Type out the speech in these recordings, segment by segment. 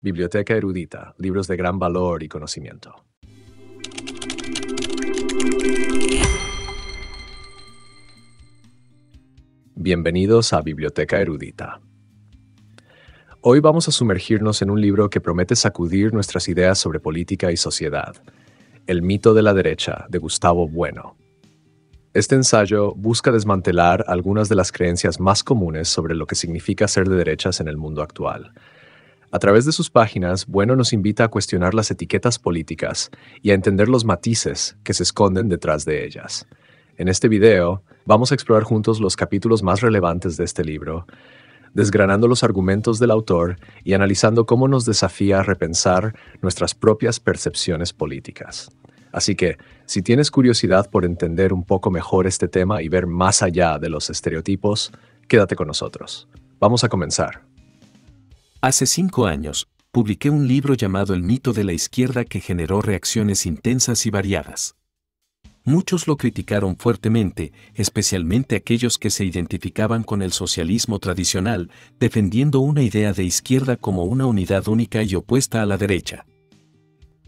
Biblioteca erudita, libros de gran valor y conocimiento. Bienvenidos a Biblioteca erudita. Hoy vamos a sumergirnos en un libro que promete sacudir nuestras ideas sobre política y sociedad, El mito de la derecha, de Gustavo Bueno. Este ensayo busca desmantelar algunas de las creencias más comunes sobre lo que significa ser de derechas en el mundo actual. A través de sus páginas, Bueno nos invita a cuestionar las etiquetas políticas y a entender los matices que se esconden detrás de ellas. En este video, vamos a explorar juntos los capítulos más relevantes de este libro, desgranando los argumentos del autor y analizando cómo nos desafía a repensar nuestras propias percepciones políticas. Así que, si tienes curiosidad por entender un poco mejor este tema y ver más allá de los estereotipos, quédate con nosotros. Vamos a comenzar. Hace 5 años, publiqué un libro llamado El mito de la izquierda que generó reacciones intensas y variadas. Muchos lo criticaron fuertemente, especialmente aquellos que se identificaban con el socialismo tradicional, defendiendo una idea de izquierda como una unidad única y opuesta a la derecha.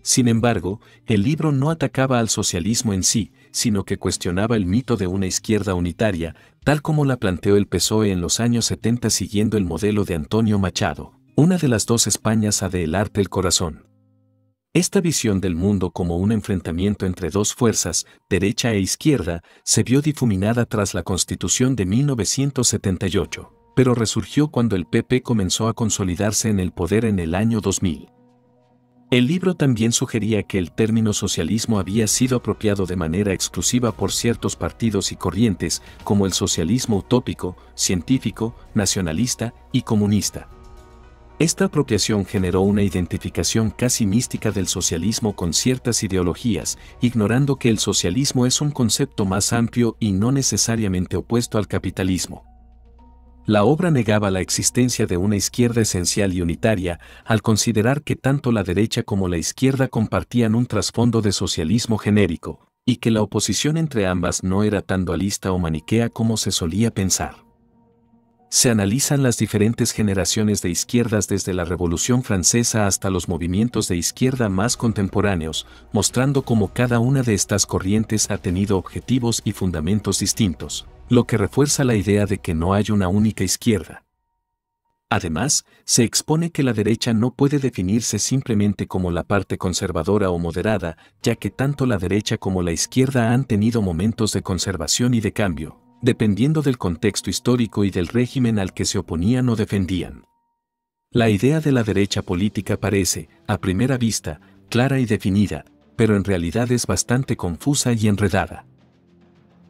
Sin embargo, el libro no atacaba al socialismo en sí, sino que cuestionaba el mito de una izquierda unitaria, tal como la planteó el PSOE en los años 70 siguiendo el modelo de Antonio Machado, una de las dos Españas a del arte el corazón. Esta visión del mundo como un enfrentamiento entre dos fuerzas, derecha e izquierda, se vio difuminada tras la Constitución de 1978, pero resurgió cuando el PP comenzó a consolidarse en el poder en el año 2000. El libro también sugería que el término socialismo había sido apropiado de manera exclusiva por ciertos partidos y corrientes, como el socialismo utópico, científico, nacionalista y comunista. Esta apropiación generó una identificación casi mística del socialismo con ciertas ideologías, ignorando que el socialismo es un concepto más amplio y no necesariamente opuesto al capitalismo. La obra negaba la existencia de una izquierda esencial y unitaria, al considerar que tanto la derecha como la izquierda compartían un trasfondo de socialismo genérico, y que la oposición entre ambas no era tan dualista o maniquea como se solía pensar. Se analizan las diferentes generaciones de izquierdas desde la Revolución Francesa hasta los movimientos de izquierda más contemporáneos, mostrando cómo cada una de estas corrientes ha tenido objetivos y fundamentos distintos, lo que refuerza la idea de que no hay una única izquierda. Además, se expone que la derecha no puede definirse simplemente como la parte conservadora o moderada, ya que tanto la derecha como la izquierda han tenido momentos de conservación y de cambio, dependiendo del contexto histórico y del régimen al que se oponían o defendían. La idea de la derecha política parece, a primera vista, clara y definida, pero en realidad es bastante confusa y enredada.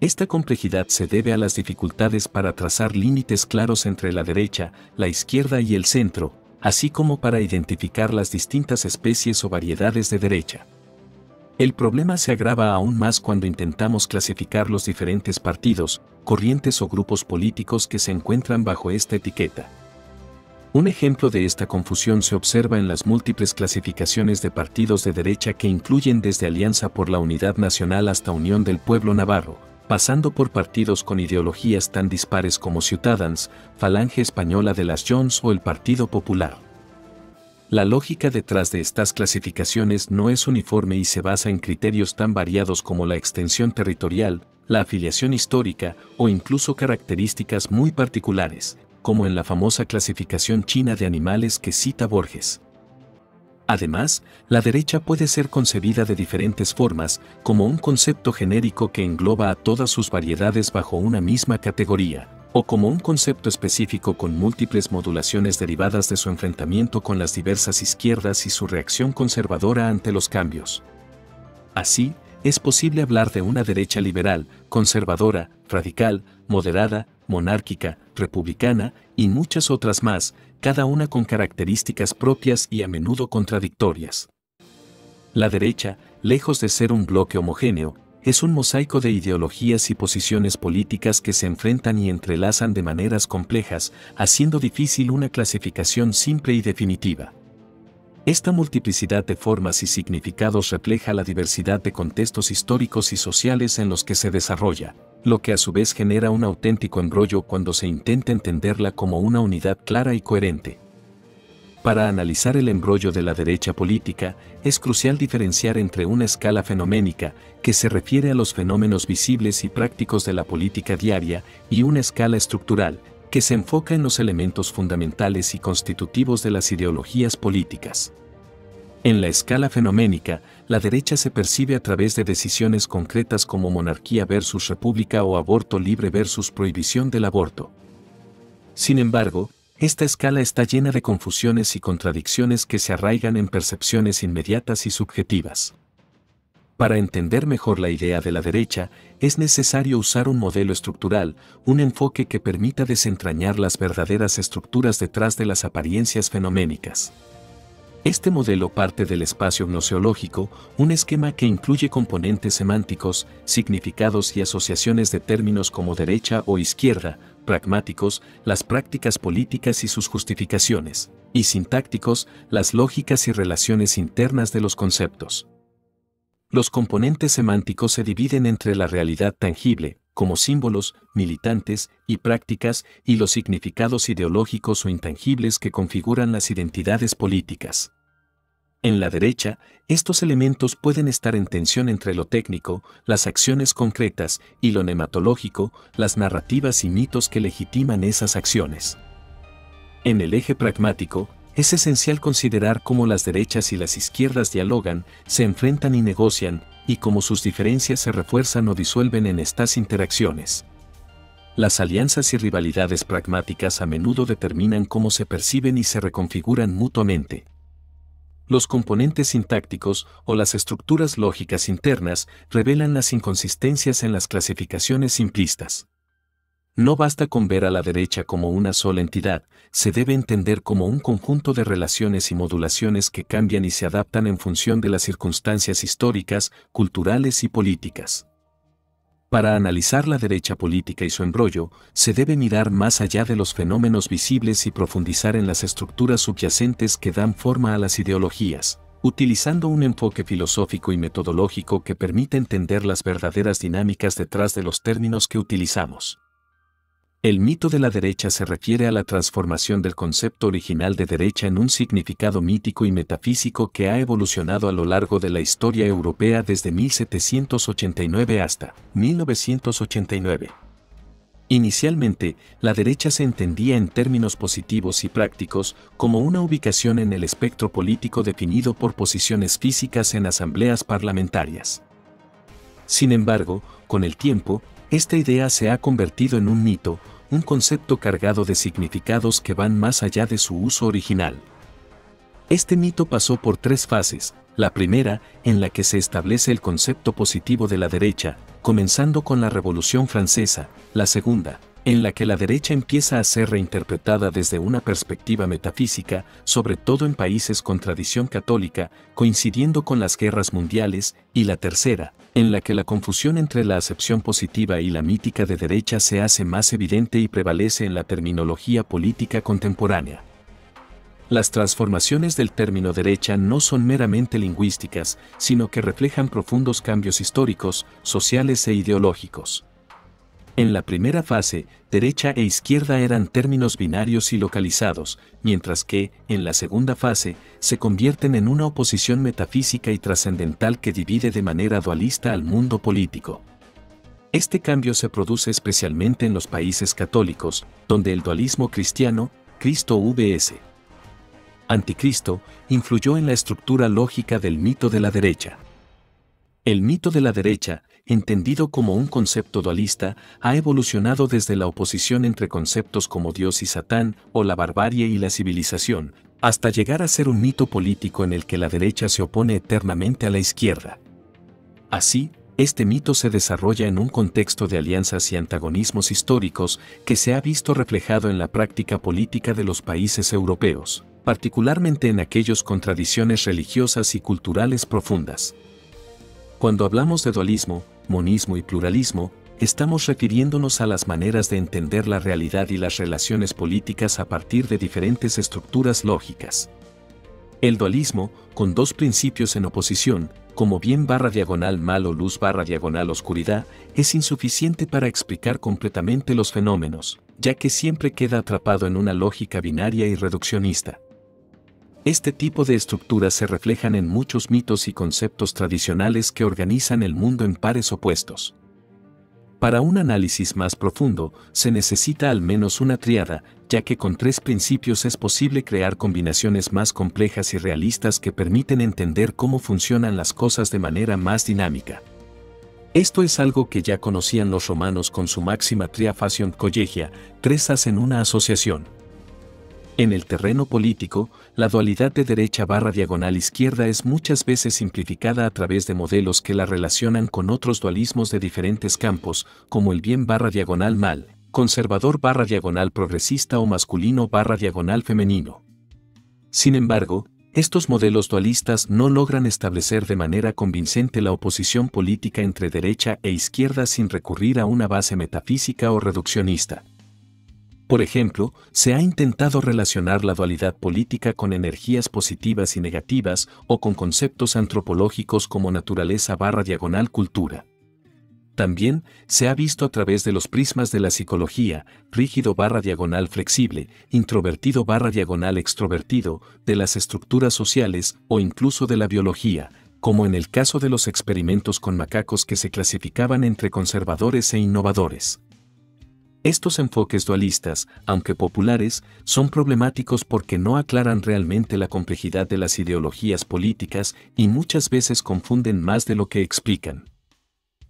Esta complejidad se debe a las dificultades para trazar límites claros entre la derecha, la izquierda y el centro, así como para identificar las distintas especies o variedades de derecha. El problema se agrava aún más cuando intentamos clasificar los diferentes partidos, corrientes o grupos políticos que se encuentran bajo esta etiqueta. Un ejemplo de esta confusión se observa en las múltiples clasificaciones de partidos de derecha que incluyen desde Alianza por la Unidad Nacional hasta Unión del Pueblo Navarro, pasando por partidos con ideologías tan dispares como Ciutadans, Falange Española de las Joncs o el Partido Popular. La lógica detrás de estas clasificaciones no es uniforme y se basa en criterios tan variados como la extensión territorial, la afiliación histórica o incluso características muy particulares, como en la famosa clasificación china de animales que cita Borges. Además, la derecha puede ser concebida de diferentes formas, como un concepto genérico que engloba a todas sus variedades bajo una misma categoría, o como un concepto específico con múltiples modulaciones derivadas de su enfrentamiento con las diversas izquierdas y su reacción conservadora ante los cambios. Así, es posible hablar de una derecha liberal, conservadora, radical, moderada, monárquica, republicana y muchas otras más, cada una con características propias y a menudo contradictorias. La derecha, lejos de ser un bloque homogéneo, es un mosaico de ideologías y posiciones políticas que se enfrentan y entrelazan de maneras complejas, haciendo difícil una clasificación simple y definitiva. Esta multiplicidad de formas y significados refleja la diversidad de contextos históricos y sociales en los que se desarrolla, lo que a su vez genera un auténtico embrollo cuando se intenta entenderla como una unidad clara y coherente. Para analizar el embrollo de la derecha política, es crucial diferenciar entre una escala fenoménica, que se refiere a los fenómenos visibles y prácticos de la política diaria, y una escala estructural, que se enfoca en los elementos fundamentales y constitutivos de las ideologías políticas. En la escala fenoménica, la derecha se percibe a través de decisiones concretas como monarquía versus república o aborto libre versus prohibición del aborto. Sin embargo, esta escala está llena de confusiones y contradicciones que se arraigan en percepciones inmediatas y subjetivas. Para entender mejor la idea de la derecha, es necesario usar un modelo estructural, un enfoque que permita desentrañar las verdaderas estructuras detrás de las apariencias fenoménicas. Este modelo parte del espacio gnoseológico, un esquema que incluye componentes semánticos, significados y asociaciones de términos como derecha o izquierda, pragmáticos, las prácticas políticas y sus justificaciones, y sintácticos, las lógicas y relaciones internas de los conceptos. Los componentes semánticos se dividen entre la realidad tangible, como símbolos, militantes y prácticas, y los significados ideológicos o intangibles que configuran las identidades políticas. En la derecha, estos elementos pueden estar en tensión entre lo técnico, las acciones concretas, y lo nematológico, las narrativas y mitos que legitiman esas acciones. En el eje pragmático, es esencial considerar cómo las derechas y las izquierdas dialogan, se enfrentan y negocian, y cómo sus diferencias se refuerzan o disuelven en estas interacciones. Las alianzas y rivalidades pragmáticas a menudo determinan cómo se perciben y se reconfiguran mutuamente. Los componentes sintácticos o las estructuras lógicas internas revelan las inconsistencias en las clasificaciones simplistas. No basta con ver a la derecha como una sola entidad, se debe entender como un conjunto de relaciones y modulaciones que cambian y se adaptan en función de las circunstancias históricas, culturales y políticas. Para analizar la derecha política y su embrollo, se debe mirar más allá de los fenómenos visibles y profundizar en las estructuras subyacentes que dan forma a las ideologías, utilizando un enfoque filosófico y metodológico que permite entender las verdaderas dinámicas detrás de los términos que utilizamos. El mito de la derecha se refiere a la transformación del concepto original de derecha en un significado mítico y metafísico que ha evolucionado a lo largo de la historia europea desde 1789 hasta 1989. Inicialmente, la derecha se entendía en términos positivos y prácticos como una ubicación en el espectro político definido por posiciones físicas en asambleas parlamentarias. Sin embargo, con el tiempo, esta idea se ha convertido en un mito, un concepto cargado de significados que van más allá de su uso original. Este mito pasó por tres fases: la primera, en la que se establece el concepto positivo de la derecha, comenzando con la Revolución Francesa; la segunda, en la que la derecha empieza a ser reinterpretada desde una perspectiva metafísica, sobre todo en países con tradición católica, coincidiendo con las guerras mundiales; y la tercera, en la que la confusión entre la acepción positiva y la mítica de derecha se hace más evidente y prevalece en la terminología política contemporánea. Las transformaciones del término derecha no son meramente lingüísticas, sino que reflejan profundos cambios históricos, sociales e ideológicos. En la primera fase, derecha e izquierda eran términos binarios y localizados, mientras que, en la segunda fase, se convierten en una oposición metafísica y trascendental que divide de manera dualista al mundo político. Este cambio se produce especialmente en los países católicos, donde el dualismo cristiano, Cristo vs. Anticristo, influyó en la estructura lógica del mito de la derecha. El mito de la derecha, entendido como un concepto dualista, ha evolucionado desde la oposición entre conceptos como Dios y Satán, o la barbarie y la civilización, hasta llegar a ser un mito político en el que la derecha se opone eternamente a la izquierda. Así, este mito se desarrolla en un contexto de alianzas y antagonismos históricos que se ha visto reflejado en la práctica política de los países europeos, particularmente en aquellos con tradiciones religiosas y culturales profundas. Cuando hablamos de dualismo, monismo y pluralismo, estamos refiriéndonos a las maneras de entender la realidad y las relaciones políticas a partir de diferentes estructuras lógicas. El dualismo, con dos principios en oposición, como bien/mal o luz/oscuridad, es insuficiente para explicar completamente los fenómenos, ya que siempre queda atrapado en una lógica binaria y reduccionista. Este tipo de estructuras se reflejan en muchos mitos y conceptos tradicionales que organizan el mundo en pares opuestos. Para un análisis más profundo, se necesita al menos una tríada, ya que con 3 principios es posible crear combinaciones más complejas y realistas que permiten entender cómo funcionan las cosas de manera más dinámica. Esto es algo que ya conocían los romanos con su máxima tria faciunt collegia, 3 hacen una asociación. En el terreno político, la dualidad de derecha/diagonal-izquierda es muchas veces simplificada a través de modelos que la relacionan con otros dualismos de diferentes campos, como el bien/diagonal-mal, conservador/progresista o masculino/femenino. Sin embargo, estos modelos dualistas no logran establecer de manera convincente la oposición política entre derecha e izquierda sin recurrir a una base metafísica o reduccionista. Por ejemplo, se ha intentado relacionar la dualidad política con energías positivas y negativas o con conceptos antropológicos como naturaleza/cultura. También se ha visto a través de los prismas de la psicología, rígido/flexible, introvertido/extrovertido, de las estructuras sociales o incluso de la biología, como en el caso de los experimentos con macacos que se clasificaban entre conservadores e innovadores. Estos enfoques dualistas, aunque populares, son problemáticos porque no aclaran realmente la complejidad de las ideologías políticas y muchas veces confunden más de lo que explican.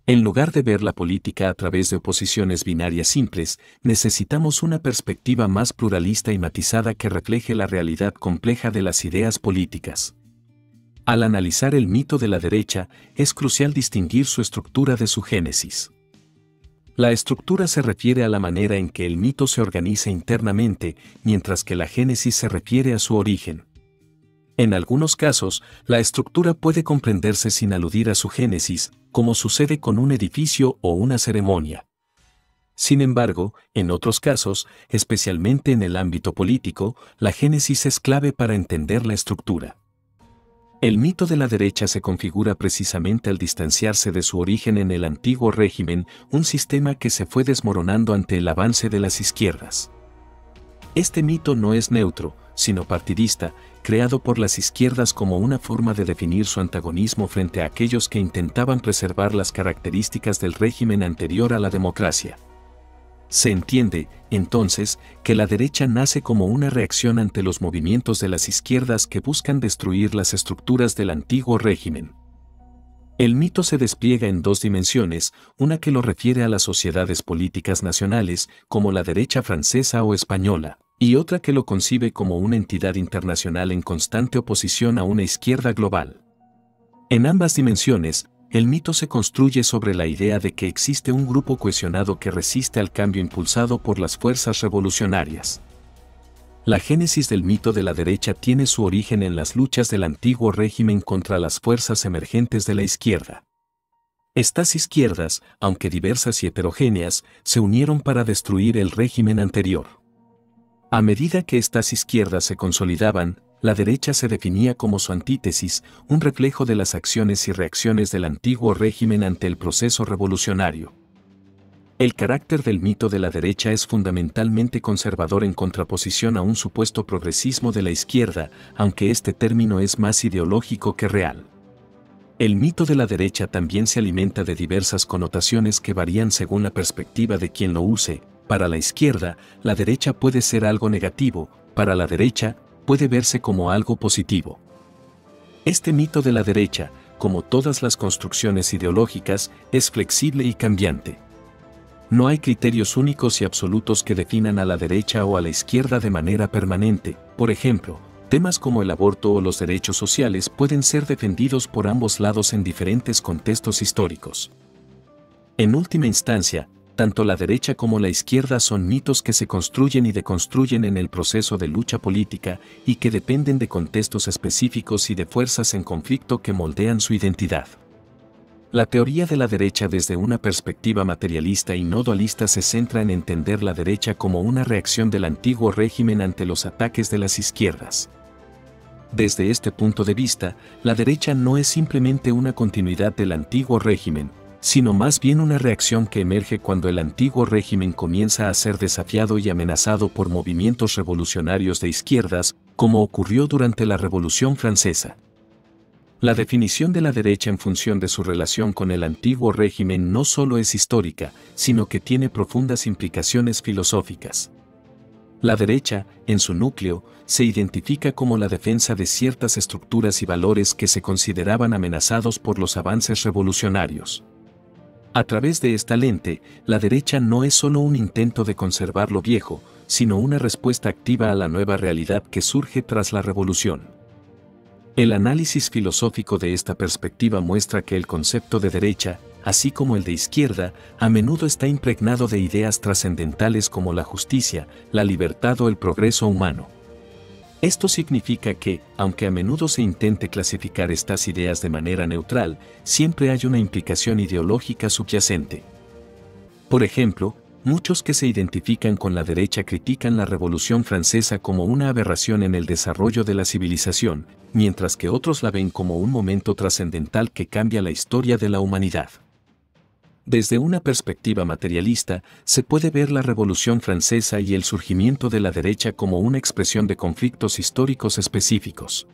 En lugar de ver la política a través de oposiciones binarias simples, necesitamos una perspectiva más pluralista y matizada que refleje la realidad compleja de las ideas políticas. Al analizar el mito de la derecha, es crucial distinguir su estructura de su génesis. La estructura se refiere a la manera en que el mito se organiza internamente, mientras que la génesis se refiere a su origen. En algunos casos, la estructura puede comprenderse sin aludir a su génesis, como sucede con un edificio o una ceremonia. Sin embargo, en otros casos, especialmente en el ámbito político, la génesis es clave para entender la estructura. El mito de la derecha se configura precisamente al distanciarse de su origen en el antiguo régimen, un sistema que se fue desmoronando ante el avance de las izquierdas. Este mito no es neutro, sino partidista, creado por las izquierdas como una forma de definir su antagonismo frente a aquellos que intentaban preservar las características del régimen anterior a la democracia. Se entiende, entonces, que la derecha nace como una reacción ante los movimientos de las izquierdas que buscan destruir las estructuras del antiguo régimen. El mito se despliega en 2 dimensiones, una que lo refiere a las sociedades políticas nacionales, como la derecha francesa o española, y otra que lo concibe como una entidad internacional en constante oposición a una izquierda global. En ambas dimensiones, el mito se construye sobre la idea de que existe un grupo cohesionado que resiste al cambio impulsado por las fuerzas revolucionarias. La génesis del mito de la derecha tiene su origen en las luchas del antiguo régimen contra las fuerzas emergentes de la izquierda. Estas izquierdas, aunque diversas y heterogéneas, se unieron para destruir el régimen anterior. A medida que estas izquierdas se consolidaban, la derecha se definía como su antítesis, un reflejo de las acciones y reacciones del antiguo régimen ante el proceso revolucionario. El carácter del mito de la derecha es fundamentalmente conservador en contraposición a un supuesto progresismo de la izquierda, aunque este término es más ideológico que real. El mito de la derecha también se alimenta de diversas connotaciones que varían según la perspectiva de quien lo use. Para la izquierda, la derecha puede ser algo negativo, para la derecha, puede verse como algo positivo. Este mito de la derecha, como todas las construcciones ideológicas, es flexible y cambiante. No hay criterios únicos y absolutos que definan a la derecha o a la izquierda de manera permanente. Por ejemplo, temas como el aborto o los derechos sociales pueden ser defendidos por ambos lados en diferentes contextos históricos. En última instancia, tanto la derecha como la izquierda son mitos que se construyen y deconstruyen en el proceso de lucha política y que dependen de contextos específicos y de fuerzas en conflicto que moldean su identidad. La teoría de la derecha desde una perspectiva materialista y no dualista se centra en entender la derecha como una reacción del antiguo régimen ante los ataques de las izquierdas. Desde este punto de vista, la derecha no es simplemente una continuidad del antiguo régimen, sino más bien una reacción que emerge cuando el antiguo régimen comienza a ser desafiado y amenazado por movimientos revolucionarios de izquierdas, como ocurrió durante la Revolución Francesa. La definición de la derecha en función de su relación con el antiguo régimen no solo es histórica, sino que tiene profundas implicaciones filosóficas. La derecha, en su núcleo, se identifica como la defensa de ciertas estructuras y valores que se consideraban amenazados por los avances revolucionarios. A través de esta lente, la derecha no es solo un intento de conservar lo viejo, sino una respuesta activa a la nueva realidad que surge tras la revolución. El análisis filosófico de esta perspectiva muestra que el concepto de derecha, así como el de izquierda, a menudo está impregnado de ideas trascendentales como la justicia, la libertad o el progreso humano. Esto significa que, aunque a menudo se intente clasificar estas ideas de manera neutral, siempre hay una implicación ideológica subyacente. Por ejemplo, muchos que se identifican con la derecha critican la Revolución Francesa como una aberración en el desarrollo de la civilización, mientras que otros la ven como un momento trascendental que cambia la historia de la humanidad. Desde una perspectiva materialista, se puede ver la Revolución Francesa y el surgimiento de la derecha como una expresión de conflictos históricos específicos.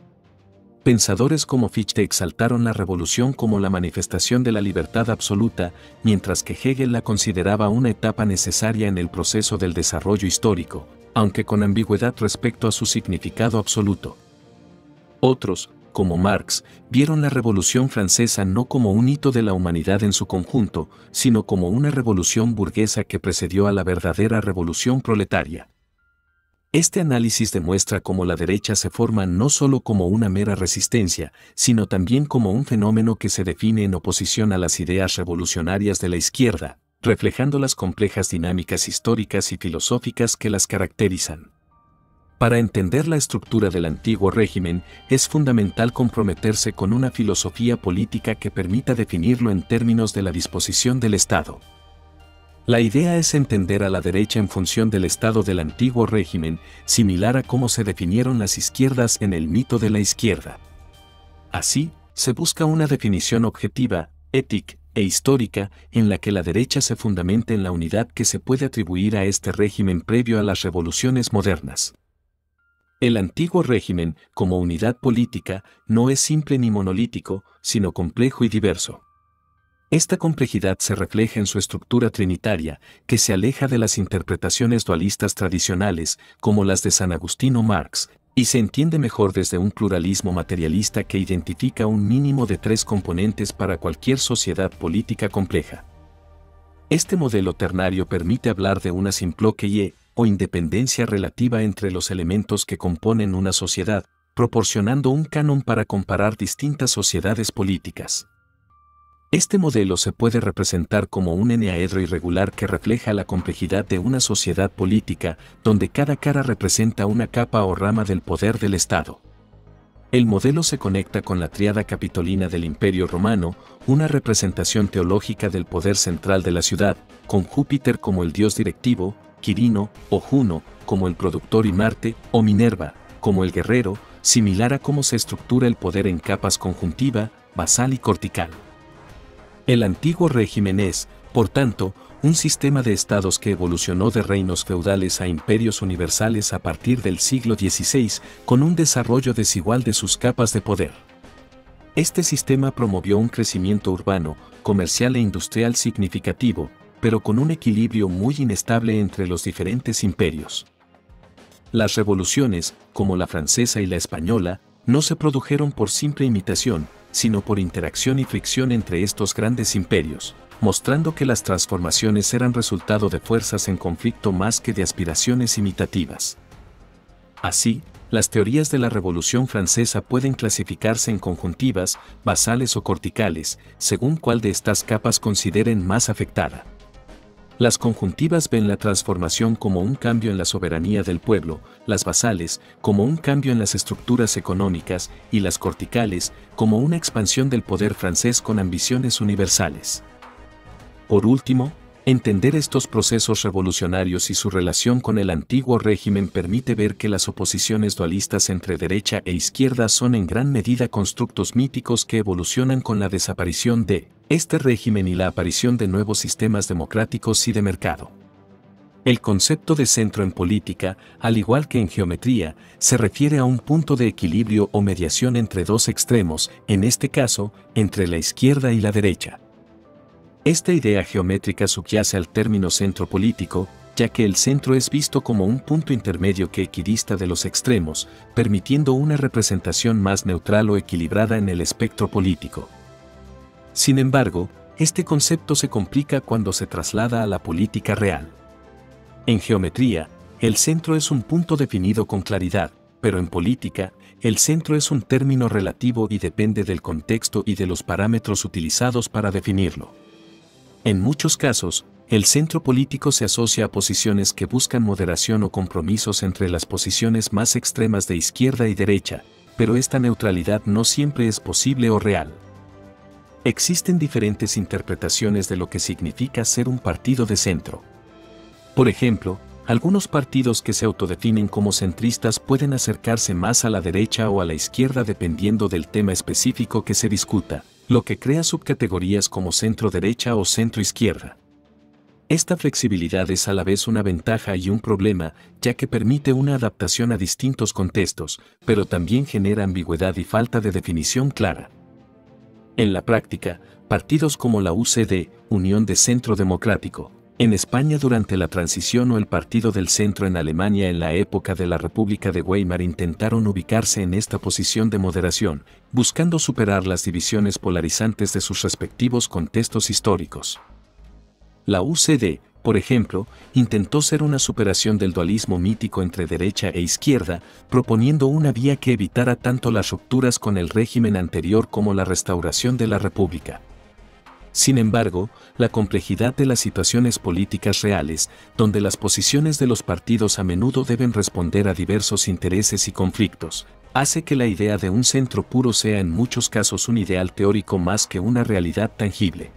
Pensadores como Fichte exaltaron la revolución como la manifestación de la libertad absoluta, mientras que Hegel la consideraba una etapa necesaria en el proceso del desarrollo histórico, aunque con ambigüedad respecto a su significado absoluto. Otros, como Marx, vieron la Revolución Francesa no como un hito de la humanidad en su conjunto, sino como una revolución burguesa que precedió a la verdadera revolución proletaria. Este análisis demuestra cómo la derecha se forma no solo como una mera resistencia, sino también como un fenómeno que se define en oposición a las ideas revolucionarias de la izquierda, reflejando las complejas dinámicas históricas y filosóficas que las caracterizan. Para entender la estructura del antiguo régimen, es fundamental comprometerse con una filosofía política que permita definirlo en términos de la disposición del Estado. La idea es entender a la derecha en función del estado del antiguo régimen, similar a cómo se definieron las izquierdas en el mito de la izquierda. Así, se busca una definición objetiva, ética e histórica, en la que la derecha se fundamente en la unidad que se puede atribuir a este régimen previo a las revoluciones modernas. El antiguo régimen, como unidad política, no es simple ni monolítico, sino complejo y diverso. Esta complejidad se refleja en su estructura trinitaria, que se aleja de las interpretaciones dualistas tradicionales, como las de San Agustín o Marx, y se entiende mejor desde un pluralismo materialista que identifica un mínimo de 3 componentes para cualquier sociedad política compleja. Este modelo ternario permite hablar de una simploquie, o independencia relativa entre los elementos que componen una sociedad, proporcionando un canon para comparar distintas sociedades políticas. Este modelo se puede representar como un eneaedro irregular que refleja la complejidad de una sociedad política, donde cada cara representa una capa o rama del poder del Estado. El modelo se conecta con la tríada capitolina del Imperio Romano, una representación teológica del poder central de la ciudad, con Júpiter como el dios directivo, Quirino o Juno como el productor y Marte o Minerva como el guerrero, similar a cómo se estructura el poder en capas conjuntiva, basal y cortical. El antiguo régimen es, por tanto, un sistema de estados que evolucionó de reinos feudales a imperios universales a partir del siglo XVI, con un desarrollo desigual de sus capas de poder. Este sistema promovió un crecimiento urbano, comercial e industrial significativo, pero con un equilibrio muy inestable entre los diferentes imperios. Las revoluciones, como la francesa y la española, no se produjeron por simple imitación, sino por interacción y fricción entre estos grandes imperios, mostrando que las transformaciones eran resultado de fuerzas en conflicto más que de aspiraciones imitativas. Así, las teorías de la Revolución Francesa pueden clasificarse en conjuntivas, basales o corticales, según cuál de estas capas consideren más afectada. Las conjuntivas ven la transformación como un cambio en la soberanía del pueblo, las basales como un cambio en las estructuras económicas y las corticales como una expansión del poder francés con ambiciones universales. Por último, entender estos procesos revolucionarios y su relación con el antiguo régimen permite ver que las oposiciones dualistas entre derecha e izquierda son en gran medida constructos míticos que evolucionan con la desaparición de este régimen y la aparición de nuevos sistemas democráticos y de mercado. El concepto de centro en política, al igual que en geometría, se refiere a un punto de equilibrio o mediación entre dos extremos, en este caso, entre la izquierda y la derecha. Esta idea geométrica subyace al término centro político, ya que el centro es visto como un punto intermedio que equidista de los extremos, permitiendo una representación más neutral o equilibrada en el espectro político. Sin embargo, este concepto se complica cuando se traslada a la política real. En geometría, el centro es un punto definido con claridad, pero en política, el centro es un término relativo y depende del contexto y de los parámetros utilizados para definirlo. En muchos casos, el centro político se asocia a posiciones que buscan moderación o compromisos entre las posiciones más extremas de izquierda y derecha, pero esta neutralidad no siempre es posible o real. Existen diferentes interpretaciones de lo que significa ser un partido de centro. Por ejemplo, algunos partidos que se autodefinen como centristas pueden acercarse más a la derecha o a la izquierda dependiendo del tema específico que se discuta, lo que crea subcategorías como centro-derecha o centro-izquierda. Esta flexibilidad es a la vez una ventaja y un problema, ya que permite una adaptación a distintos contextos, pero también genera ambigüedad y falta de definición clara. En la práctica, partidos como la UCD, Unión de Centro Democrático, en España durante la transición o el Partido del Centro en Alemania en la época de la República de Weimar intentaron ubicarse en esta posición de moderación, buscando superar las divisiones polarizantes de sus respectivos contextos históricos. La UCD, por ejemplo, intentó ser una superación del dualismo mítico entre derecha e izquierda, proponiendo una vía que evitara tanto las rupturas con el régimen anterior como la restauración de la República. Sin embargo, la complejidad de las situaciones políticas reales, donde las posiciones de los partidos a menudo deben responder a diversos intereses y conflictos, hace que la idea de un centro puro sea en muchos casos un ideal teórico más que una realidad tangible.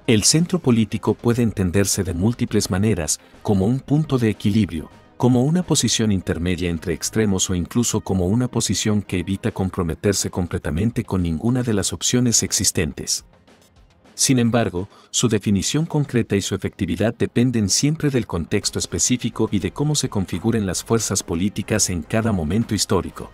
El centro político puede entenderse de múltiples maneras, como un punto de equilibrio, como una posición intermedia entre extremos o incluso como una posición que evita comprometerse completamente con ninguna de las opciones existentes. Sin embargo, su definición concreta y su efectividad dependen siempre del contexto específico y de cómo se configuren las fuerzas políticas en cada momento histórico.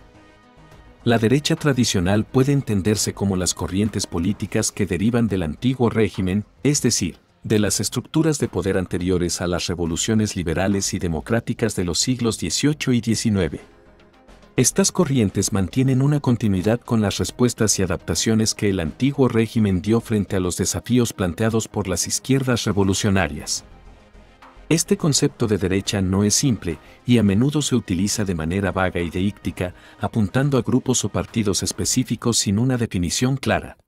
La derecha tradicional puede entenderse como las corrientes políticas que derivan del antiguo régimen, es decir, de las estructuras de poder anteriores a las revoluciones liberales y democráticas de los siglos XVIII y XIX. Estas corrientes mantienen una continuidad con las respuestas y adaptaciones que el antiguo régimen dio frente a los desafíos planteados por las izquierdas revolucionarias. Este concepto de derecha no es simple y a menudo se utiliza de manera vaga y deíctica, apuntando a grupos o partidos específicos sin una definición clara.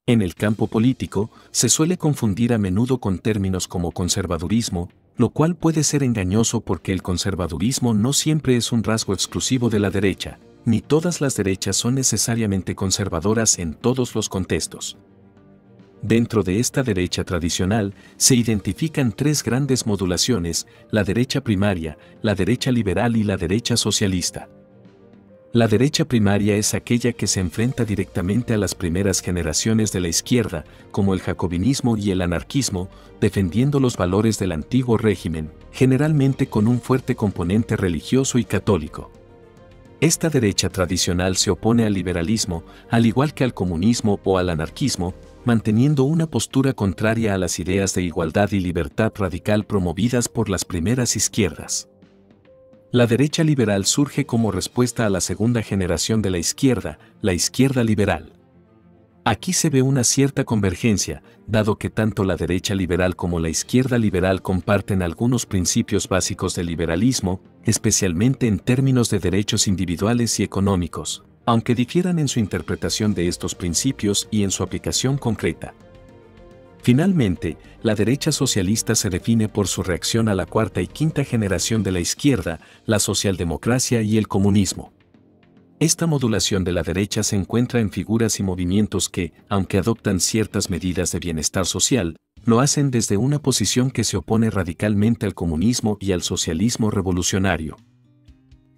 En el campo político, se suele confundir a menudo con términos como conservadurismo, lo cual puede ser engañoso porque el conservadurismo no siempre es un rasgo exclusivo de la derecha, ni todas las derechas son necesariamente conservadoras en todos los contextos. Dentro de esta derecha tradicional, se identifican tres grandes modulaciones: la derecha primaria, la derecha liberal y la derecha socialista. La derecha primaria es aquella que se enfrenta directamente a las primeras generaciones de la izquierda, como el jacobinismo y el anarquismo, defendiendo los valores del antiguo régimen, generalmente con un fuerte componente religioso y católico. Esta derecha tradicional se opone al liberalismo, al igual que al comunismo o al anarquismo, manteniendo una postura contraria a las ideas de igualdad y libertad radical promovidas por las primeras izquierdas. La derecha liberal surge como respuesta a la segunda generación de la izquierda liberal. Aquí se ve una cierta convergencia, dado que tanto la derecha liberal como la izquierda liberal comparten algunos principios básicos del liberalismo, especialmente en términos de derechos individuales y económicos, aunque difieran en su interpretación de estos principios y en su aplicación concreta. Finalmente, la derecha socialista se define por su reacción a la cuarta y quinta generación de la izquierda, la socialdemocracia y el comunismo. Esta modulación de la derecha se encuentra en figuras y movimientos que, aunque adoptan ciertas medidas de bienestar social, lo hacen desde una posición que se opone radicalmente al comunismo y al socialismo revolucionario.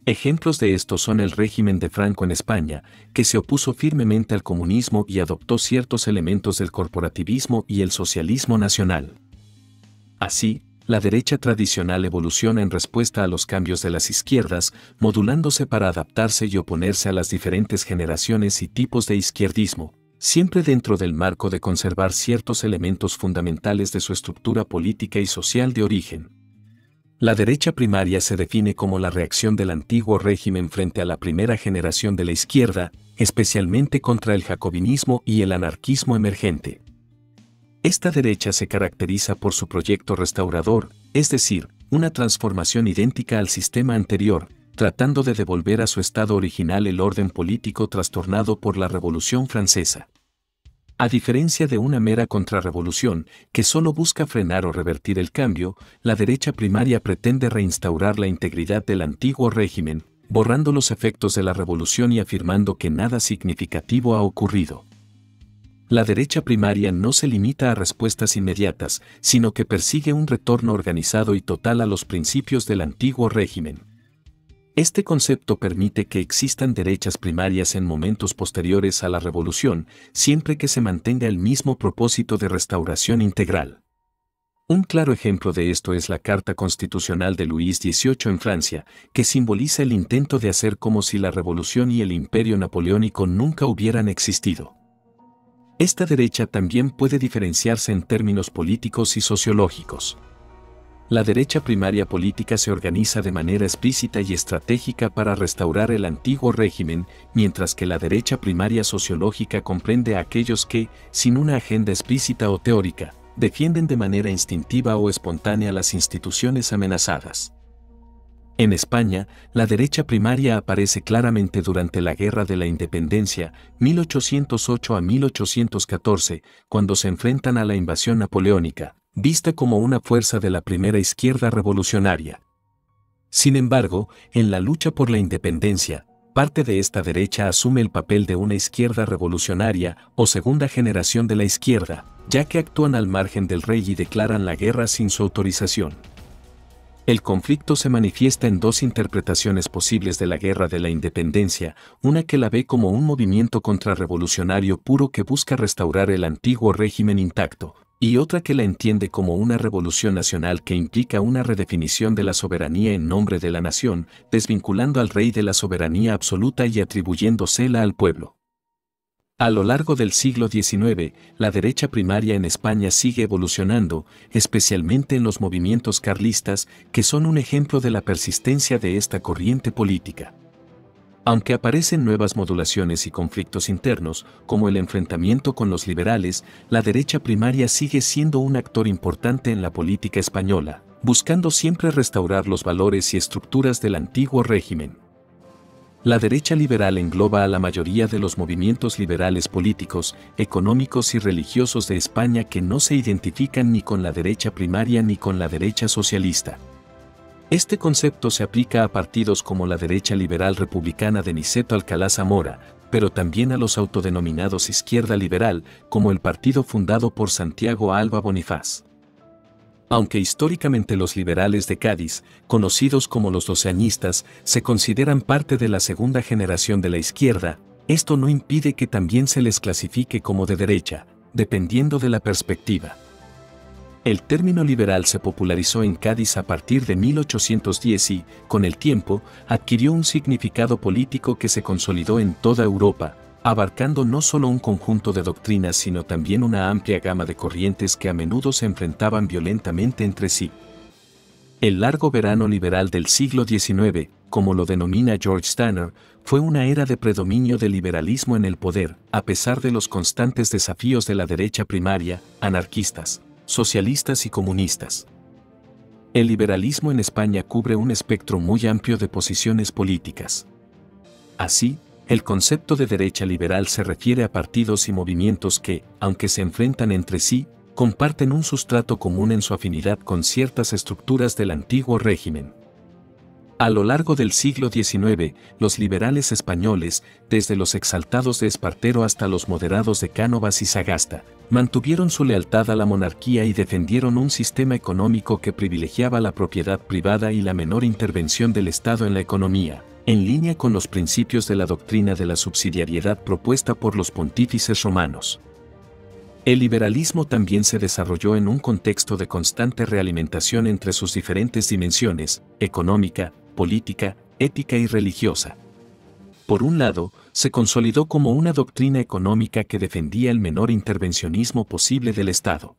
Ejemplos de esto son el régimen de Franco en España, que se opuso firmemente al comunismo y adoptó ciertos elementos del corporativismo y el socialismo nacional. Así, la derecha tradicional evoluciona en respuesta a los cambios de las izquierdas, modulándose para adaptarse y oponerse a las diferentes generaciones y tipos de izquierdismo, siempre dentro del marco de conservar ciertos elementos fundamentales de su estructura política y social de origen. La derecha primaria se define como la reacción del antiguo régimen frente a la primera generación de la izquierda, especialmente contra el jacobinismo y el anarquismo emergente. Esta derecha se caracteriza por su proyecto restaurador, es decir, una transformación idéntica al sistema anterior, tratando de devolver a su estado original el orden político trastornado por la Revolución Francesa. A diferencia de una mera contrarrevolución, que solo busca frenar o revertir el cambio, la derecha primaria pretende reinstaurar la integridad del antiguo régimen, borrando los efectos de la revolución y afirmando que nada significativo ha ocurrido. La derecha primaria no se limita a respuestas inmediatas, sino que persigue un retorno organizado y total a los principios del antiguo régimen. Este concepto permite que existan derechas primarias en momentos posteriores a la revolución, siempre que se mantenga el mismo propósito de restauración integral. Un claro ejemplo de esto es la Carta Constitucional de Luis XVIII en Francia, que simboliza el intento de hacer como si la revolución y el imperio napoleónico nunca hubieran existido. Esta derecha también puede diferenciarse en términos políticos y sociológicos. La derecha primaria política se organiza de manera explícita y estratégica para restaurar el antiguo régimen, mientras que la derecha primaria sociológica comprende a aquellos que, sin una agenda explícita o teórica, defienden de manera instintiva o espontánea las instituciones amenazadas. En España, la derecha primaria aparece claramente durante la Guerra de la Independencia, 1808 a 1814, cuando se enfrentan a la invasión napoleónica, vista como una fuerza de la primera izquierda revolucionaria. Sin embargo, en la lucha por la independencia, parte de esta derecha asume el papel de una izquierda revolucionaria o segunda generación de la izquierda, ya que actúan al margen del rey y declaran la guerra sin su autorización. El conflicto se manifiesta en dos interpretaciones posibles de la Guerra de la Independencia, una que la ve como un movimiento contrarrevolucionario puro que busca restaurar el antiguo régimen intacto, y otra que la entiende como una revolución nacional que implica una redefinición de la soberanía en nombre de la nación, desvinculando al rey de la soberanía absoluta y atribuyéndosela al pueblo. A lo largo del siglo XIX, la derecha primaria en España sigue evolucionando, especialmente en los movimientos carlistas, que son un ejemplo de la persistencia de esta corriente política. Aunque aparecen nuevas modulaciones y conflictos internos, como el enfrentamiento con los liberales, la derecha primaria sigue siendo un actor importante en la política española, buscando siempre restaurar los valores y estructuras del antiguo régimen. La derecha liberal engloba a la mayoría de los movimientos liberales políticos, económicos y religiosos de España que no se identifican ni con la derecha primaria ni con la derecha socialista. Este concepto se aplica a partidos como la derecha liberal republicana de Niceto Alcalá Zamora, pero también a los autodenominados izquierda liberal, como el partido fundado por Santiago Alba Bonifaz. Aunque históricamente los liberales de Cádiz, conocidos como los doceañistas, se consideran parte de la segunda generación de la izquierda, esto no impide que también se les clasifique como de derecha, dependiendo de la perspectiva. El término liberal se popularizó en Cádiz a partir de 1810 y, con el tiempo, adquirió un significado político que se consolidó en toda Europa, abarcando no solo un conjunto de doctrinas sino también una amplia gama de corrientes que a menudo se enfrentaban violentamente entre sí. El largo verano liberal del siglo XIX, como lo denomina George Stanner, fue una era de predominio del liberalismo en el poder, a pesar de los constantes desafíos de la derecha primaria, anarquistas, socialistas y comunistas. El liberalismo en España cubre un espectro muy amplio de posiciones políticas. Así, el concepto de derecha liberal se refiere a partidos y movimientos que, aunque se enfrentan entre sí, comparten un sustrato común en su afinidad con ciertas estructuras del antiguo régimen. A lo largo del siglo XIX, los liberales españoles, desde los exaltados de Espartero hasta los moderados de Cánovas y Sagasta, mantuvieron su lealtad a la monarquía y defendieron un sistema económico que privilegiaba la propiedad privada y la menor intervención del Estado en la economía, en línea con los principios de la doctrina de la subsidiariedad propuesta por los pontífices romanos. El liberalismo también se desarrolló en un contexto de constante realimentación entre sus diferentes dimensiones, económica, política, ética y religiosa. Por un lado, se consolidó como una doctrina económica que defendía el menor intervencionismo posible del Estado.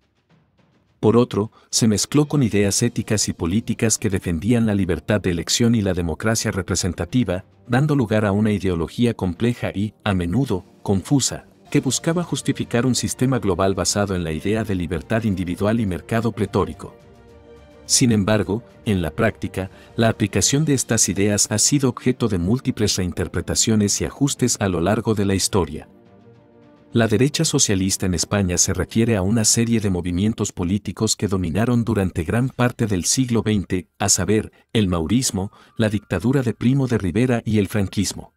Por otro, se mezcló con ideas éticas y políticas que defendían la libertad de elección y la democracia representativa, dando lugar a una ideología compleja y, a menudo, confusa, que buscaba justificar un sistema global basado en la idea de libertad individual y mercado pletórico. Sin embargo, en la práctica, la aplicación de estas ideas ha sido objeto de múltiples reinterpretaciones y ajustes a lo largo de la historia. La derecha socialista en España se refiere a una serie de movimientos políticos que dominaron durante gran parte del siglo XX, a saber, el maurismo, la dictadura de Primo de Rivera y el franquismo.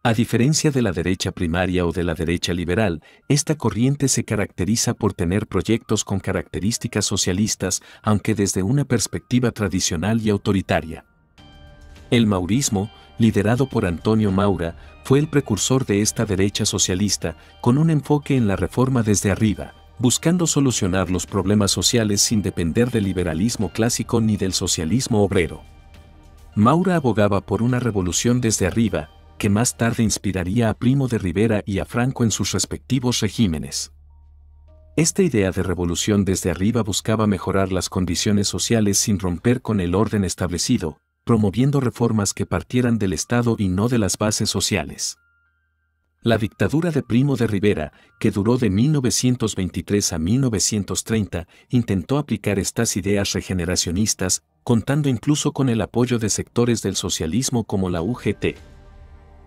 A diferencia de la derecha primaria o de la derecha liberal, esta corriente se caracteriza por tener proyectos con características socialistas, aunque desde una perspectiva tradicional y autoritaria. El maurismo, liderado por Antonio Maura, fue el precursor de esta derecha socialista, con un enfoque en la reforma desde arriba, buscando solucionar los problemas sociales sin depender del liberalismo clásico ni del socialismo obrero. Maura abogaba por una revolución desde arriba, que más tarde inspiraría a Primo de Rivera y a Franco en sus respectivos regímenes. Esta idea de revolución desde arriba buscaba mejorar las condiciones sociales sin romper con el orden establecido, promoviendo reformas que partieran del Estado y no de las bases sociales. La dictadura de Primo de Rivera, que duró de 1923 a 1930, intentó aplicar estas ideas regeneracionistas, contando incluso con el apoyo de sectores del socialismo como la UGT.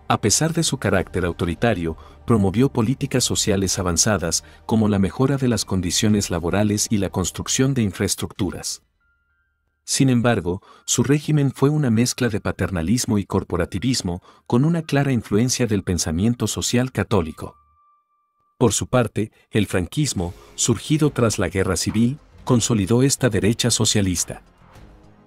A pesar de su carácter autoritario, promovió políticas sociales avanzadas, como la mejora de las condiciones laborales y la construcción de infraestructuras. Sin embargo, su régimen fue una mezcla de paternalismo y corporativismo, con una clara influencia del pensamiento social católico. Por su parte, el franquismo, surgido tras la Guerra Civil, consolidó esta derecha socialista.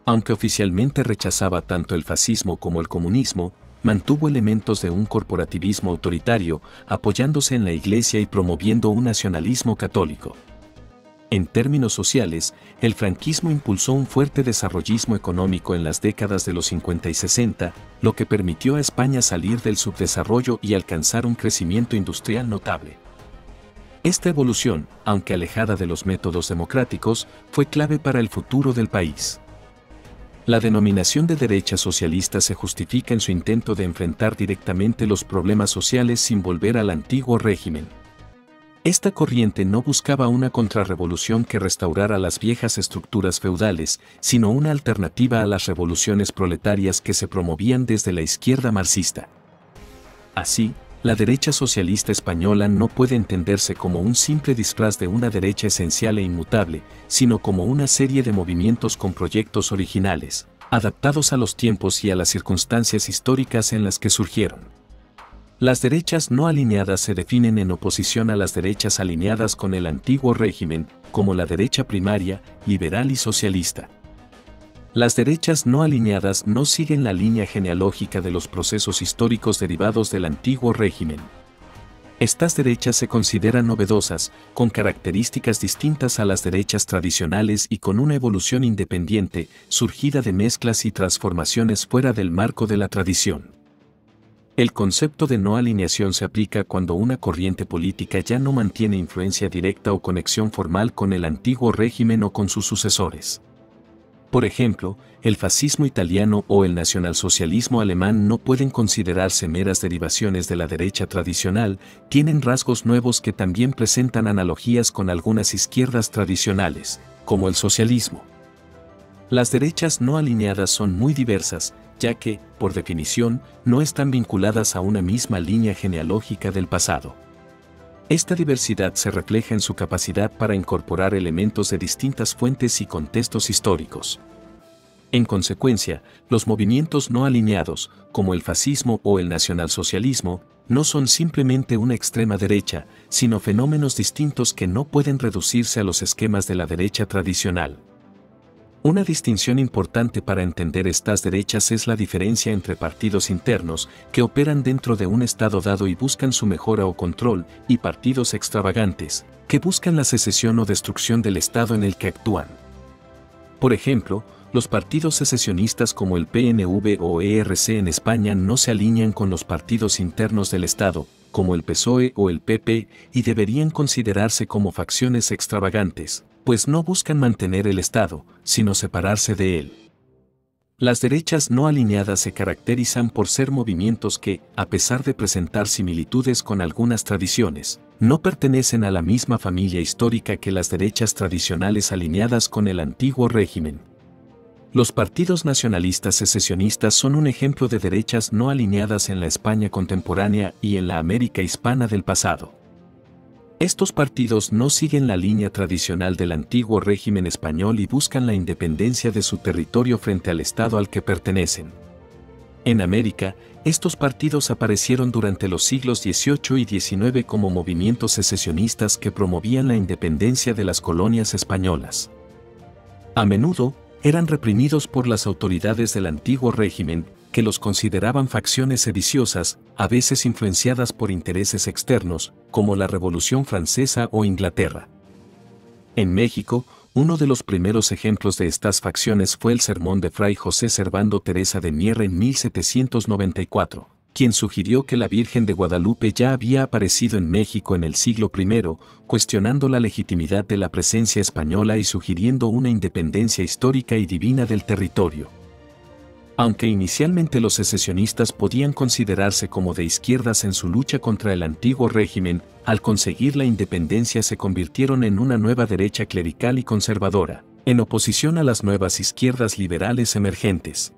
Aunque oficialmente rechazaba tanto el fascismo como el comunismo, mantuvo elementos de un corporativismo autoritario, apoyándose en la Iglesia y promoviendo un nacionalismo católico. En términos sociales, el franquismo impulsó un fuerte desarrollismo económico en las décadas de los 50 y 60, lo que permitió a España salir del subdesarrollo y alcanzar un crecimiento industrial notable. Esta evolución, aunque alejada de los métodos democráticos, fue clave para el futuro del país. La denominación de derecha socialista se justifica en su intento de enfrentar directamente los problemas sociales sin volver al antiguo régimen. Esta corriente no buscaba una contrarrevolución que restaurara las viejas estructuras feudales, sino una alternativa a las revoluciones proletarias que se promovían desde la izquierda marxista. Así, la derecha socialista española no puede entenderse como un simple disfraz de una derecha esencial e inmutable, sino como una serie de movimientos con proyectos originales, adaptados a los tiempos y a las circunstancias históricas en las que surgieron. Las derechas no alineadas se definen en oposición a las derechas alineadas con el antiguo régimen, como la derecha primaria, liberal y socialista. Las derechas no alineadas no siguen la línea genealógica de los procesos históricos derivados del antiguo régimen. Estas derechas se consideran novedosas, con características distintas a las derechas tradicionales y con una evolución independiente, surgida de mezclas y transformaciones fuera del marco de la tradición. El concepto de no alineación se aplica cuando una corriente política ya no mantiene influencia directa o conexión formal con el antiguo régimen o con sus sucesores. Por ejemplo, el fascismo italiano o el nacionalsocialismo alemán no pueden considerarse meras derivaciones de la derecha tradicional, tienen rasgos nuevos que también presentan analogías con algunas izquierdas tradicionales, como el socialismo. Las derechas no alineadas son muy diversas, ya que, por definición, no están vinculadas a una misma línea genealógica del pasado. Esta diversidad se refleja en su capacidad para incorporar elementos de distintas fuentes y contextos históricos. En consecuencia, los movimientos no alineados, como el fascismo o el nacionalsocialismo, no son simplemente una extrema derecha, sino fenómenos distintos que no pueden reducirse a los esquemas de la derecha tradicional. Una distinción importante para entender estas derechas es la diferencia entre partidos internos, que operan dentro de un Estado dado y buscan su mejora o control, y partidos extravagantes, que buscan la secesión o destrucción del Estado en el que actúan. Por ejemplo, los partidos secesionistas como el PNV o ERC en España no se alinean con los partidos internos del Estado, como el PSOE o el PP, y deberían considerarse como facciones extravagantes, pues no buscan mantener el Estado, sino separarse de él. Las derechas no alineadas se caracterizan por ser movimientos que, a pesar de presentar similitudes con algunas tradiciones, no pertenecen a la misma familia histórica que las derechas tradicionales alineadas con el antiguo régimen. Los partidos nacionalistas secesionistas son un ejemplo de derechas no alineadas en la España contemporánea y en la América hispana del pasado. Estos partidos no siguen la línea tradicional del antiguo régimen español y buscan la independencia de su territorio frente al Estado al que pertenecen. En América, estos partidos aparecieron durante los siglos XVIII y XIX como movimientos secesionistas que promovían la independencia de las colonias españolas. A menudo, eran reprimidos por las autoridades del antiguo régimen, que los consideraban facciones sediciosas, a veces influenciadas por intereses externos, como la Revolución Francesa o Inglaterra. En México, uno de los primeros ejemplos de estas facciones fue el sermón de Fray José Servando Teresa de Mier en 1794, quien sugirió que la Virgen de Guadalupe ya había aparecido en México en el siglo I, cuestionando la legitimidad de la presencia española y sugiriendo una independencia histórica y divina del territorio. Aunque inicialmente los secesionistas podían considerarse como de izquierdas en su lucha contra el antiguo régimen, al conseguir la independencia se convirtieron en una nueva derecha clerical y conservadora, en oposición a las nuevas izquierdas liberales emergentes.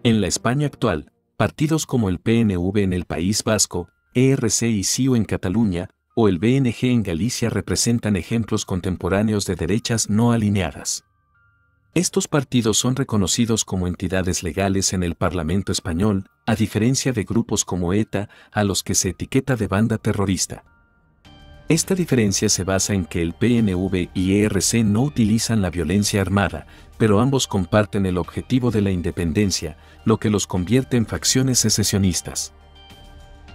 En la España actual, partidos como el PNV en el País Vasco, ERC y CiU en Cataluña, o el BNG en Galicia representan ejemplos contemporáneos de derechas no alineadas. Estos partidos son reconocidos como entidades legales en el Parlamento español, a diferencia de grupos como ETA, a los que se etiqueta de banda terrorista. Esta diferencia se basa en que el PNV y ERC no utilizan la violencia armada, pero ambos comparten el objetivo de la independencia, lo que los convierte en facciones secesionistas.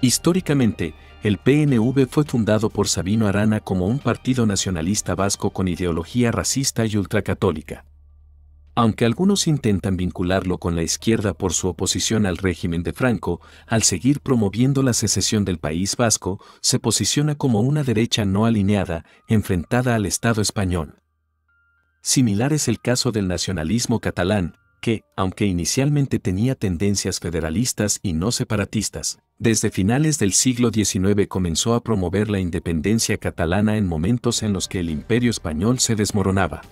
Históricamente, el PNV fue fundado por Sabino Arana como un partido nacionalista vasco con ideología racista y ultracatólica. Aunque algunos intentan vincularlo con la izquierda por su oposición al régimen de Franco, al seguir promoviendo la secesión del País Vasco, se posiciona como una derecha no alineada, enfrentada al Estado español. Similar es el caso del nacionalismo catalán, que, aunque inicialmente tenía tendencias federalistas y no separatistas, desde finales del siglo XIX comenzó a promover la independencia catalana en momentos en los que el Imperio español se desmoronaba.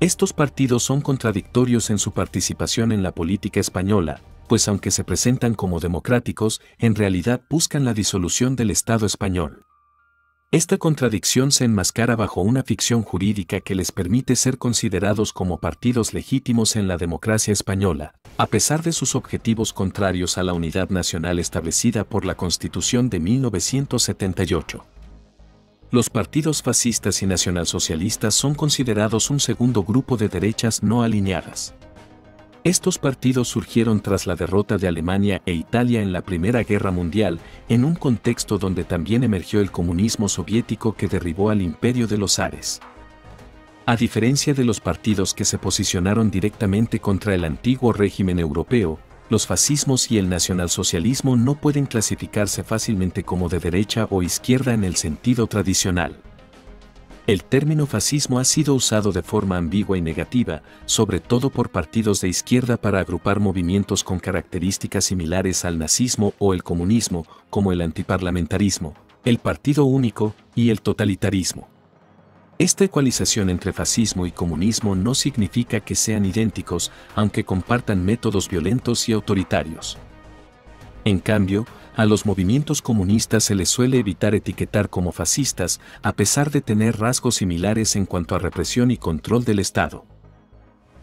Estos partidos son contradictorios en su participación en la política española, pues aunque se presentan como democráticos, en realidad buscan la disolución del Estado español. Esta contradicción se enmascara bajo una ficción jurídica que les permite ser considerados como partidos legítimos en la democracia española, a pesar de sus objetivos contrarios a la unidad nacional establecida por la Constitución de 1978. Los partidos fascistas y nacionalsocialistas son considerados un segundo grupo de derechas no alineadas. Estos partidos surgieron tras la derrota de Alemania e Italia en la Primera Guerra Mundial, en un contexto donde también emergió el comunismo soviético que derribó al imperio de los zares. A diferencia de los partidos que se posicionaron directamente contra el antiguo régimen europeo, los fascismos y el nacionalsocialismo no pueden clasificarse fácilmente como de derecha o izquierda en el sentido tradicional. El término fascismo ha sido usado de forma ambigua y negativa, sobre todo por partidos de izquierda para agrupar movimientos con características similares al nazismo o el comunismo, como el antiparlamentarismo, el partido único y el totalitarismo. Esta ecualización entre fascismo y comunismo no significa que sean idénticos, aunque compartan métodos violentos y autoritarios. En cambio, a los movimientos comunistas se les suele evitar etiquetar como fascistas, a pesar de tener rasgos similares en cuanto a represión y control del Estado.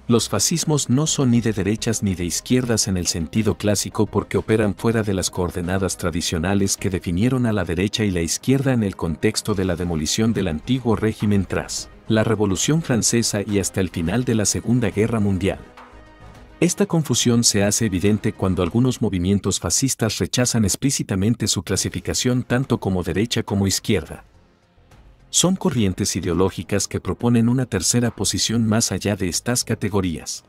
Los fascismos no son ni de derechas ni de izquierdas en el sentido clásico porque operan fuera de las coordenadas tradicionales que definieron a la derecha y la izquierda en el contexto de la demolición del antiguo régimen tras la Revolución Francesa y hasta el final de la Segunda Guerra Mundial. Esta confusión se hace evidente cuando algunos movimientos fascistas rechazan explícitamente su clasificación tanto como derecha como izquierda. Son corrientes ideológicas que proponen una tercera posición más allá de estas categorías.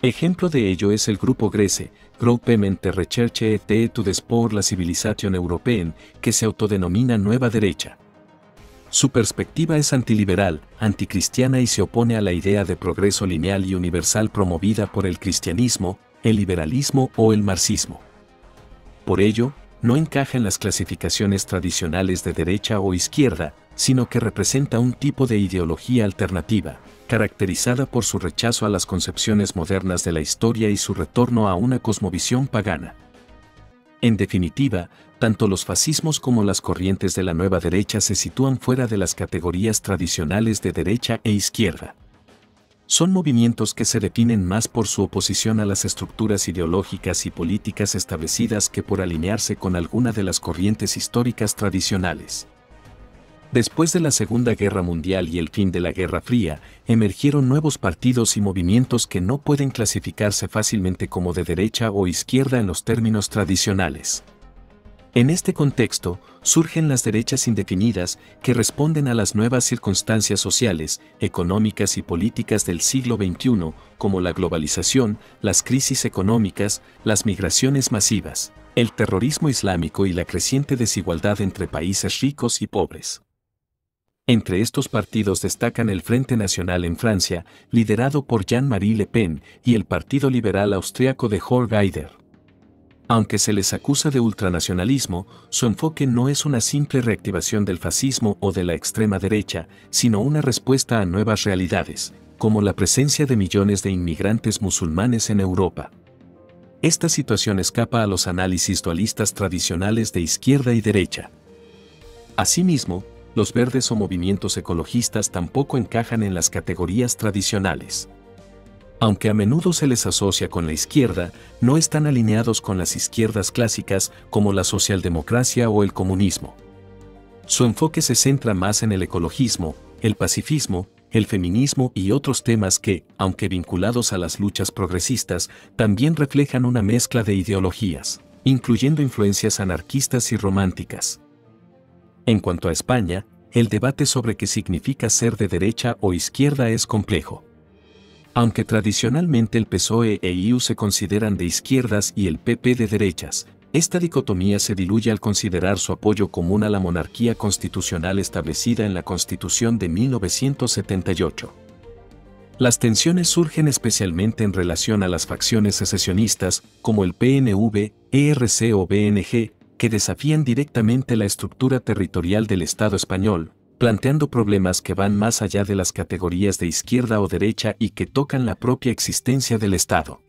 Ejemplo de ello es el grupo GRECE, Groupement de Recherche et d'Études pour la Civilisation Européenne, que se autodenomina Nueva Derecha. Su perspectiva es antiliberal, anticristiana y se opone a la idea de progreso lineal y universal promovida por el cristianismo, el liberalismo o el marxismo. Por ello, no encaja en las clasificaciones tradicionales de derecha o izquierda, sino que representa un tipo de ideología alternativa, caracterizada por su rechazo a las concepciones modernas de la historia y su retorno a una cosmovisión pagana. En definitiva, tanto los fascismos como las corrientes de la nueva derecha se sitúan fuera de las categorías tradicionales de derecha e izquierda. Son movimientos que se definen más por su oposición a las estructuras ideológicas y políticas establecidas que por alinearse con alguna de las corrientes históricas tradicionales. Después de la Segunda Guerra Mundial y el fin de la Guerra Fría, emergieron nuevos partidos y movimientos que no pueden clasificarse fácilmente como de derecha o izquierda en los términos tradicionales. En este contexto, surgen las derechas indefinidas que responden a las nuevas circunstancias sociales, económicas y políticas del siglo XXI, como la globalización, las crisis económicas, las migraciones masivas, el terrorismo islámico y la creciente desigualdad entre países ricos y pobres. Entre estos partidos destacan el Frente Nacional en Francia, liderado por Jean-Marie Le Pen, y el Partido Liberal Austriaco de Horst Haider. Aunque se les acusa de ultranacionalismo, su enfoque no es una simple reactivación del fascismo o de la extrema derecha, sino una respuesta a nuevas realidades, como la presencia de millones de inmigrantes musulmanes en Europa. Esta situación escapa a los análisis dualistas tradicionales de izquierda y derecha. Asimismo, los verdes o movimientos ecologistas tampoco encajan en las categorías tradicionales. Aunque a menudo se les asocia con la izquierda, no están alineados con las izquierdas clásicas como la socialdemocracia o el comunismo. Su enfoque se centra más en el ecologismo, el pacifismo, el feminismo y otros temas que, aunque vinculados a las luchas progresistas, también reflejan una mezcla de ideologías, incluyendo influencias anarquistas y románticas. En cuanto a España, el debate sobre qué significa ser de derecha o izquierda es complejo. Aunque tradicionalmente el PSOE e IU se consideran de izquierdas y el PP de derechas, esta dicotomía se diluye al considerar su apoyo común a la monarquía constitucional establecida en la Constitución de 1978. Las tensiones surgen especialmente en relación a las facciones secesionistas, como el PNV, ERC o BNG, que desafían directamente la estructura territorial del Estado español, planteando problemas que van más allá de las categorías de izquierda o derecha y que tocan la propia existencia del Estado.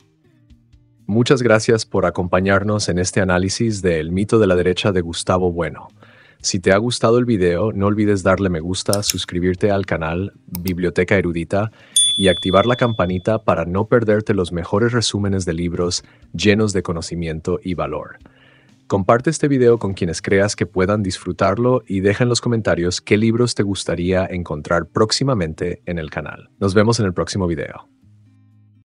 Muchas gracias por acompañarnos en este análisis de El mito de la derecha de Gustavo Bueno. Si te ha gustado el video, no olvides darle me gusta, suscribirte al canal Biblioteca Erudita y activar la campanita para no perderte los mejores resúmenes de libros llenos de conocimiento y valor. Comparte este video con quienes creas que puedan disfrutarlo y deja en los comentarios qué libros te gustaría encontrar próximamente en el canal. Nos vemos en el próximo video.